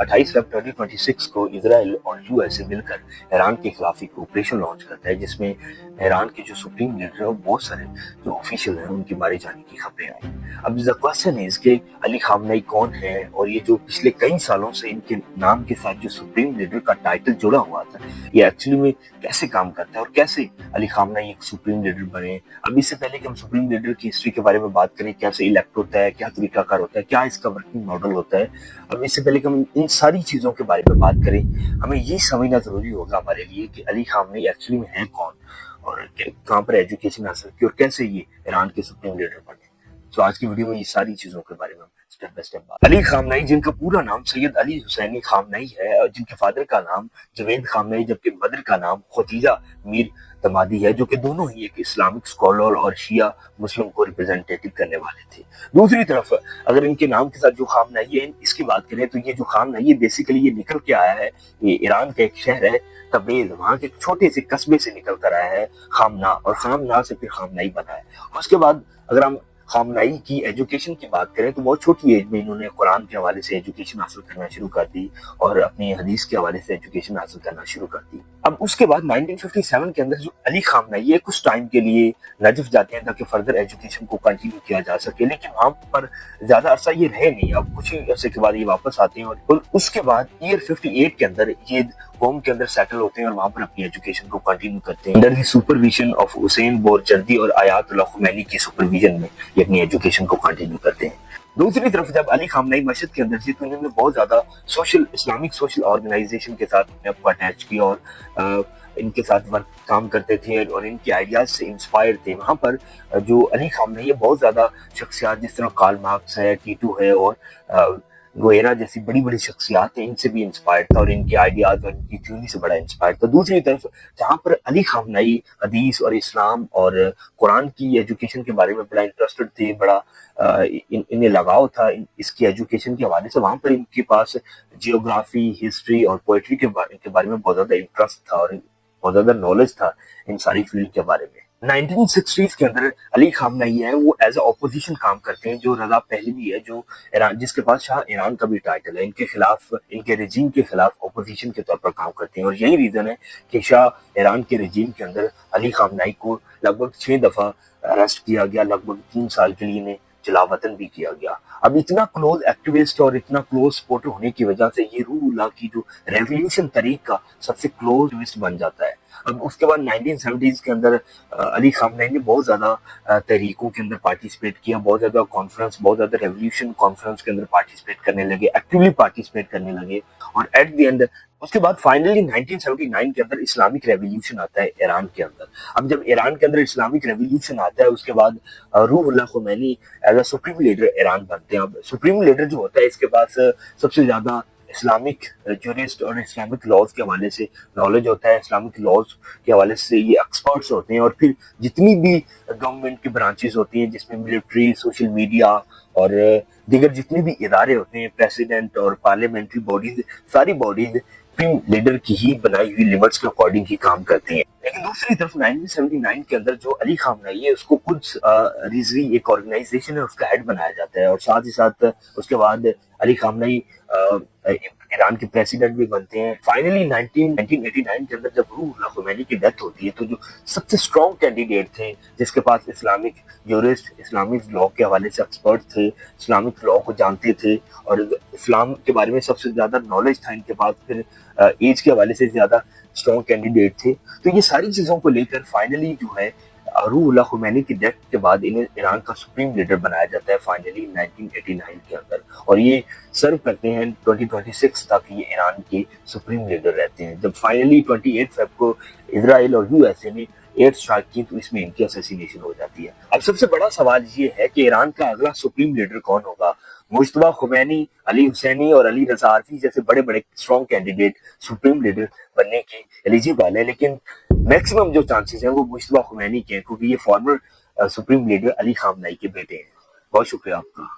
28 फरवरी 2026 को इजराइल और यूएसए मिलकर ईरान के खिलाफ एक ऑपरेशन लॉन्च करता है, जिसमें ईरान के जो सुप्रीम लीडर है बहुत सारे जो ऑफिशियल हैं उनके मारे जाने की खबरें आई। अब द क्वेश्चन इज कि अली खामनेई कौन है, और ये जो पिछले कई सालों से इनके नाम के साथ जो सुप्रीम लीडर का टाइटल जुड़ा हुआ था, ये एक्चुअली में कैसे काम करता है और कैसे अली खामनेई एक सुप्रीम लीडर बने। अब इससे पहले कि हम सुप्रीम लीडर की हिस्ट्री के बारे में बात करें, कैसे इलेक्ट होता है, क्या तरीकाकार होता है, क्या इसका वर्किंग मॉडल होता है, अब इससे पहले कि हम इन सारी चीज़ों के बारे में बात करें, हमें ये समझना ज़रूरी होगा हमारे लिए कि अली खामनेई एक्चुअली में है कौन और कहाँ पर एजुकेशन हासिल की और कैसे ये ईरान के सुप्रीम लीडर बने। तो आज की वीडियो में ये सारी चीज़ों के बारे में स्टेप बाय स्टेप बात। अली खामनेई, जिनका पूरा नाम सैयद अली हुसैनी खामनेई है, और जिनके फादर का नाम जवेद खामनेई जबकि मदर का नाम खदीजा मीर दमादी है, जो कि दोनों ही एक इस्लामिक स्कॉलर और शिया मुस्लिम को रिप्रेजेंटेटिव करने वाले थे। दूसरी तरफ अगर इनके नाम के साथ जो खामनेई है इसकी बात करें तो ये जो खामनेई है बेसिकली ये निकल के आया है, ये ईरान का एक शहर है तबरेज़, वहाँ के एक छोटे से कस्बे से निकल कर आया है खामना, और खामना से फिर खामनेई बना है। उसके बाद अगर हम खामनेई की एजुकेशन की बात करें तो बहुत छोटी एज में इन्होंने कुरान के हवाले से एजुकेशन हासिल करना शुरू कर दी और अपनी हदीस के हवाले से एजुकेशन हासिल करना शुरू कर दी। अब उसके बाद 1957 के अंदर जो अली खामनेई है कुछ टाइम के लिए नजफ जाते हैं ताकि फर्दर एजुकेशन को कंटिन्यू किया जा सके, लेकिन वहाँ पर ज्यादा अरसा ये रहे नहीं। अब कुछ ही अरसे के बाद ये वापस आते हैं और उसके बाद ईयर 58 के अंदर ये होम के अंदर सेटल होते हैं और वहाँ पर अपनी एजुकेशन को कंटिन्यू करते हैं under the supervision of Hussain Borujerdi और आयतुल्लाह खुमैनी की सुपरविजन में ये अपनी एजुकेशन को कंटिन्यू करते हैं। दूसरी तरफ जब अली खामनेई मस्जिद के अंदर थी तो इन्होंने बहुत ज्यादा इस्लामिक सोशल ऑर्गेनाइजेशन के साथ अपने आप को अटैच किया और इनके साथ वर्क काम करते थे और इनके आइडियाज से इंस्पायर थे। वहाँ पर जो अली खामनेई है बहुत ज्यादा शख्सियात जिस तरह कार्ल मार्क्स है, टीटू है और गोएरा जैसी बड़ी बड़ी शख्सियात हैं, इनसे भी इंस्पायर्ड था और इनके आइडियाज और इनकी थ्योरी से बड़ा इंस्पायर्ड था। दूसरी तरफ जहाँ पर अली खामनेई हदीस और इस्लाम और कुरान की एजुकेशन के बारे में बड़ा इंटरेस्टेड थे, बड़ा इन्हें लगाव था इसकी एजुकेशन के हवाले से, वहाँ पर इनके पास जियोग्राफी, हिस्ट्री और पोइट्री के बारे में बहुत ज्यादा इंटरेस्ट था और बहुत ज्यादा नॉलेज था इन सारी फील्ड के बारे में। 1960s के अंदर अली खामनेई है वो एज अ ऑपोजिशन काम करते हैं, जो रजा पहलवी है जो ईरान जिसके पास शाह ईरान का भी टाइटल है, इनके खिलाफ इनके रेजिम के खिलाफ ऑपोजिशन के तौर पर काम करते हैं। और यही रीजन है कि शाह ईरान के रेजिम के अंदर अली खामनेई को लगभग 6 दफा अरेस्ट किया गया, लगभग 3 साल के लिए इन्हें जलावतन भी किया गया। अब इतना क्लोज एक्टिविस्ट और इतना क्लोज सपोर्टर होने की वजह से ये रूहुल्लाह की जो रेवोल्यूशन तरीक का सबसे क्लोज लिस्ट बन जाता है। अब उसके बाद 1970s के अंदर अली खामनेई ने बहुत ज्यादा तहरीकों के अंदर पार्टिसिपेट किया, बहुत ज्यादा कॉन्फ्रेंस, बहुत ज्यादा रेवोल्यूशन कॉन्फ्रेंस के अंदर पार्टिसिपेट करने लगे, एक्टिवली पार्टिसिपेट करने लगे। और एट द एंड उसके बाद फाइनली 1979 के अंदर इस्लामिक रेवोल्यूशन आता है ईरान के अंदर। अब जब ईरान के अंदर इस्लामिक रेवोल्यूशन आता है उसके बाद Ruhollah Khomeini as a supreme leader Iran बनते हैं। अब सुप्रीम लीडर जो होता है इसके पास सबसे ज्यादा इस्लामिक जूरिस्ट और इस्लामिक लॉज के हवाले से नॉलेज होता है, इस्लामिक लॉज के हवाले से ये एक्सपर्ट्स होते हैं। और फिर जितनी भी गवर्नमेंट की ब्रांचेस होती हैं जिसमें मिलिट्री, सोशल मीडिया और दीगर जितने भी इदारे होते हैं, प्रेसिडेंट और पार्लियामेंट्री बॉडीज, सारी बॉडीज सुप्रीम लीडर की ही बनाई हुई लिमिट्स के अकॉर्डिंग ही काम करती हैं। लेकिन दूसरी तरफ 1979 के अंदर जो अली खामनेई है उसको खुद रिजवी एक ऑर्गेनाइजेशन है उसका हेड बनाया जाता है और साथ ही साथ उसके बाद अली खामनेई ईरान के प्रेसिडेंट भी बनते हैं। फाइनली 1989 के अंदर जब रूहुल्लाह खुमैनी की डेथ होती है तो जो सबसे स्ट्रॉन्ग कैंडिडेट थे जिसके पास इस्लामिक यूरिस्ट, इस्लामिक लॉ के हवाले से एक्सपर्ट थे, इस्लामिक लॉ को जानते थे और इस्लाम के बारे में सबसे ज्यादा नॉलेज था इनके पास, फिर एज के हवाले से ज्यादा स्ट्रॉन्ग कैंडिडेट थे। तो ये सारी चीजों को लेकर फाइनली जो है रूहुल्लाह खुमैनी की डेथ के बाद इन्हें ईरान का सुप्रीम लीडर बनाया जाता है फाइनली 1989 के अंदर, और ये सर्व करते हैं 2026 तक ये ईरान के सुप्रीम लीडर रहते हैं। जब फाइनली 28 फरवरी को इजराइल और यूएसए ने एयर स्ट्राइक की तो इसमें इनकी असैसिनेशन हो जाती है। अब सबसे बड़ा सवाल ये है कि ईरान का अगला सुप्रीम लीडर कौन होगा। मुश्तबा खुमैनी, अली हुसैनी और अली रजा आरफी जैसे बड़े बड़े स्ट्रॉन्ग कैंडिडेट सुप्रीम लीडर बनने के एलिजिबल है, लेकिन मैक्सिमम जो चांसेस हैं वो मुश्तबा खुमैनी के हैं क्योंकि ये former supreme leader Ali Khamenei के बेटे हैं। बहुत शुक्रिया आपका।